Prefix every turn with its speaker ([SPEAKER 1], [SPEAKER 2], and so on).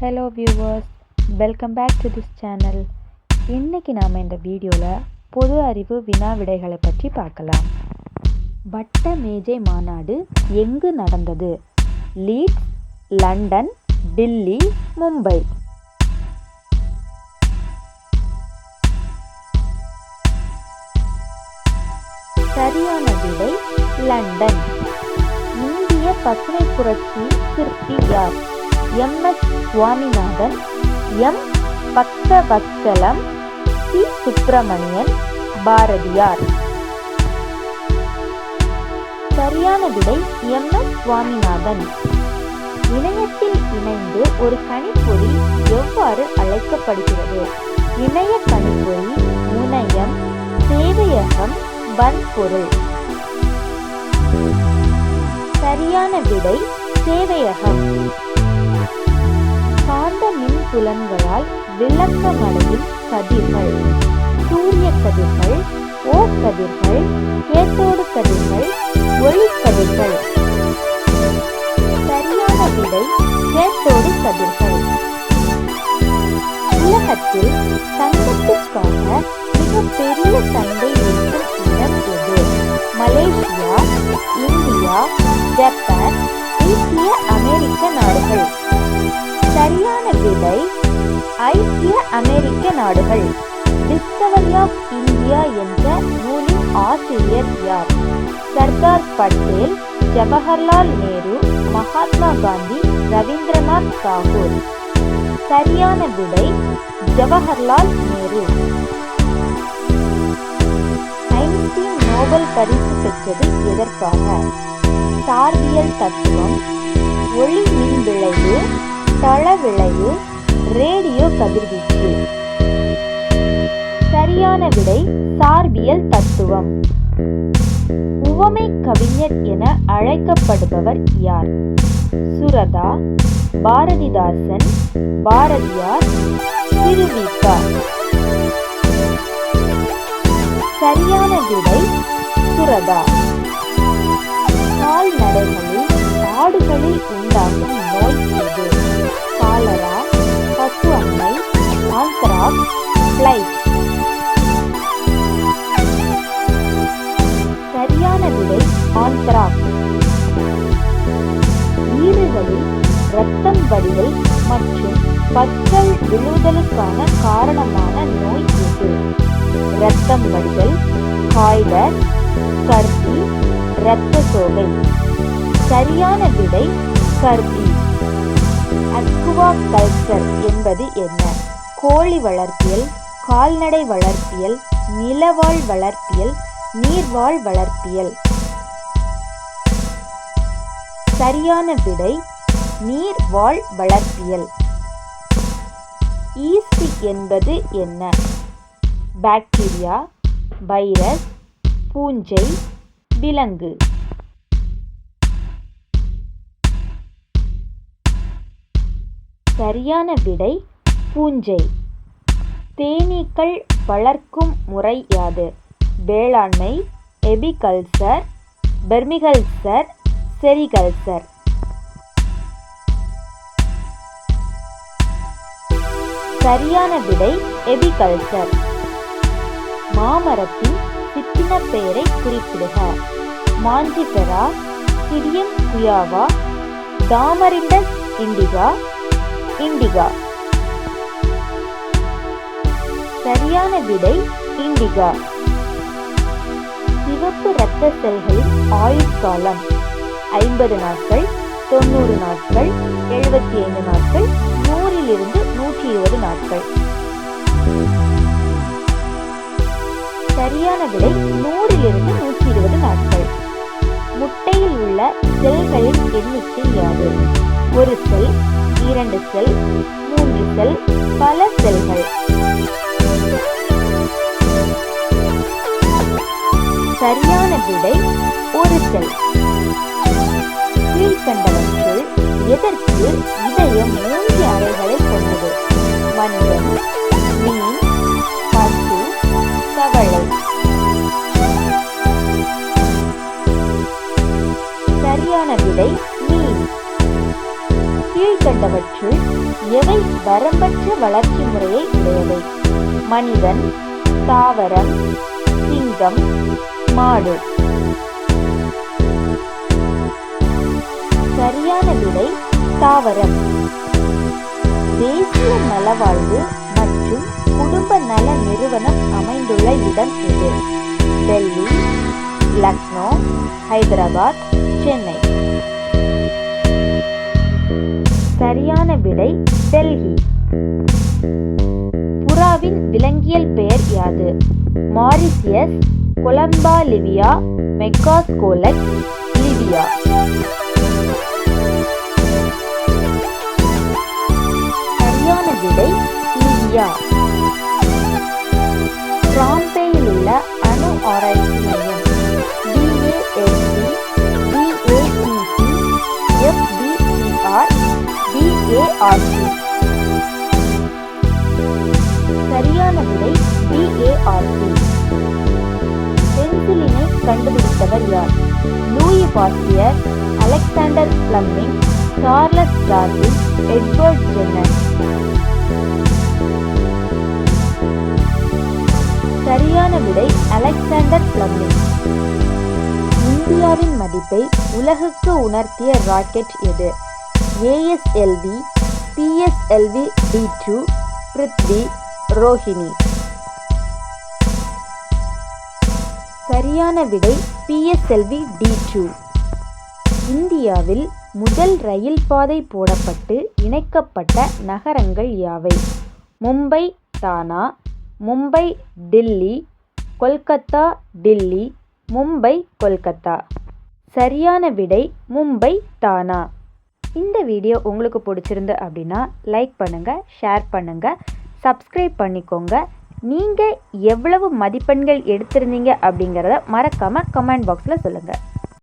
[SPEAKER 1] Hello viewers, welcome back to this channel. இன்றைக்கி நாம் இந்த வீடியோவில் பொது அறிவு வினா விடைகளை பற்றி பார்க்கலாம். வட்ட மேஜை மாநாடு எங்கு நடந்தது? Leeds, London, Delhi, Mumbai. சரியான விடை லண்டன். இந்திய பசுமை புரட்சி சிற்பி யார்? M S. Swaminathan, M. Bhaktavatsalam, C. Subramanian, Bharathiyar. சரியான விடை எம்.எஸ். சுவாமிநாதன். இணையத்தில் இணைந்து ஒரு கணிப்பொறி எவ்வாறு அழைக்கப்படுகிறது? இணைய கணிப்பொறி, முனையம், சேவையகம், வன்பொருள். சரியான விடை சேவையகம். காந்த மின்புலன்களால் விளக்கமடையும் கதிர்கள்: சூரிய கதிர்கள், ஓ கதிர்கள், கேத்தோடு கதிர்கள், ஒளிக்கதிர்கள். சரியான விடை கேத்தோடு கதிர்கள். உலகத்தில் தங்கத்துக்காக மிகப்பெரிய சந்தை இருக்கும் இடம் எது? மலேசியா, இந்தியா, ஜப்பான், ஐக்கிய அமெரிக்க நாடுகள். சரியான விடை ஐக்கிய அமெரிக்க நாடுகள். டிஸ்கவரி ஆஃப் இந்தியா என்ற நூலின் ஆசிரியர் யார்? சர்தார் பட்டேல், ஜவஹர்லால் நேரு, மகாத்மா காந்தி, ரவீந்திரநாத் தாகூர். சரியான விடை ஜவஹர்லால் நேரு. ஐன்ஸ்டீன் நோபல் பரிசு பெற்றது எதற்காக? சார்பியல் தத்துவம், ஒளி மின் விளைவு, தள விளைவு, ரேடியோ கதிர்வீச்சு. சரியான விடை சார்பியல் தத்துவம். உவமை கவிஞர் என அழைக்கப்படுபவர் யார்? சுரதா, பாரதிதாசன், பாரதியார், திருவிக. சரியான விடை சுரதா. கால்நடைகளில் ஆடுகளில் உண்டாகும் நோய் எது? காலரா, பசு அம்மை, ஆந்த்ராக்ஸ், பிளைட். சரியான விடை ஆந்த்ராக்ஸ். ஈறுகளில் இரத்தம் வடிதல் மற்றும் பற்கள் விழுதலுக்கான காரணமான நோய் எது? இரத்தம் வடிதல், காய்லர், ஸ்கர்வி, இரத்த சோகை. சரியான விடை ஸ்கர்வி. அக்வா கல்ச்சர் என்பது என்ன? கோழி வளர்ப்பியல், கால்நடை வளர்ப்பியல், நிலவாழ் வளர்ப்பியல், நீர்வாழ் வளர்ப்பியல். சரியான விடை நீர்வாழ் வளர்ப்பியல். ஈஸ்ட் என்பது என்ன? பாக்டீரியா, வைரஸ், பூஞ்சை, விலங்கு. சரியான விடை பூஞ்சை. தேனீக்கள் வளர்க்கும் முறை யாது? வேளாண்மை, எபிகல்ச்சர், பெர்மிகல்ச்சர், செரிகல்ச்சர். சரியான விடை எபிகல்ச்சர். மாமரத்தின் சிற்றின பெயரை குறிப்பிடுக. மாஞ்சிஃபெரா, சிடியம் குயாவா, தாமரிண்டஸ் இண்டிகா, இண்டிகா. சரியான விடை இண்டிகா. சிவப்பு இரத்த செல்களின் ஆயுட்காலம் 50 நாட்கள், 90 நாட்கள், 75 நாட்கள், 100 to 120 நாட்கள். சரியான விடை 100 to 120 நாட்கள். முட்டையில் உள்ள செல்களின் எண்ணிக்கை யாது? ஒரு செல், 2 செல், 3 செல், பல செல்கள். சரியான விடை ஒரு செல். கீழ்கண்டவற்றுள் எதற்கு இதயம் 3 அறைகளை கொண்டது? மனிதன், மீன், பசு, தவளை. சரியான விடை மீன். கீழ்கண்ட கீழ்கண்டவற்றுள் எவை வரம்பற்ற வளர்ச்சி முறையை உடையவை? மனிதன், தாவரம், சிங்கம், மாடு. சரியான விடை தாவரம். தேசிய நலவாழ்வு மற்றும் குடும்ப நல நிறுவனம் அமைந்துள்ள இடம் எது? டெல்லி, லக்னோ, ஹைதராபாத், சென்னை. சரியான விடை டெல்லி. புறாவின் விலங்கியல் பெயர் யாது? மாரிசியஸ், கொலம்பா லிவியா, மெக்காஸ்கோலஸ், லிவியா. சரியான விடை லிவியா. டிராம்பேயில் உள்ள அணு ஆராய்ச்சி மையம் DASC, DACC, FDCR, DARC. சரியான விடை DARC. பென்சிலினை கண்டுபிடித்தவர் யார்? Louis Pasteur, Alexander Fleming, Charles Darwin, Edward Jenner. சரியான விடை அலெக்சாண்டர் பிளமிங். இந்தியாவின் மதிப்பை உலகுக்கு உணர்த்திய ராக்கெட் எது? ASLV, PSLV D2, Prithvi, Rohini. சரியான விடை PSLV D2. இந்தியாவில் முதல் ரயில் பாதை போடப்பட்டு இணைக்கப்பட்ட நகரங்கள் யாவை? மும்பை, தானா, மும்பை, டில்லி, கொல்கத்தா, டில்லி, மும்பை, கொல்கத்தா. சரியான விடை மும்பை, தானா. இந்த வீடியோ உங்களுக்கு பிடிச்சிருந்து அப்படின்னா லைக் பண்ணுங்கள், ஷேர் பண்ணுங்கள், சப்ஸ்கிரைப் பண்ணிக்கோங்க. நீங்கள் எவ்வளவு மதிப்பெண்கள் எடுத்திருந்தீங்க அப்படிங்கிறத மறக்காமல் கமெண்ட் பாக்ஸில் சொல்லுங்கள்.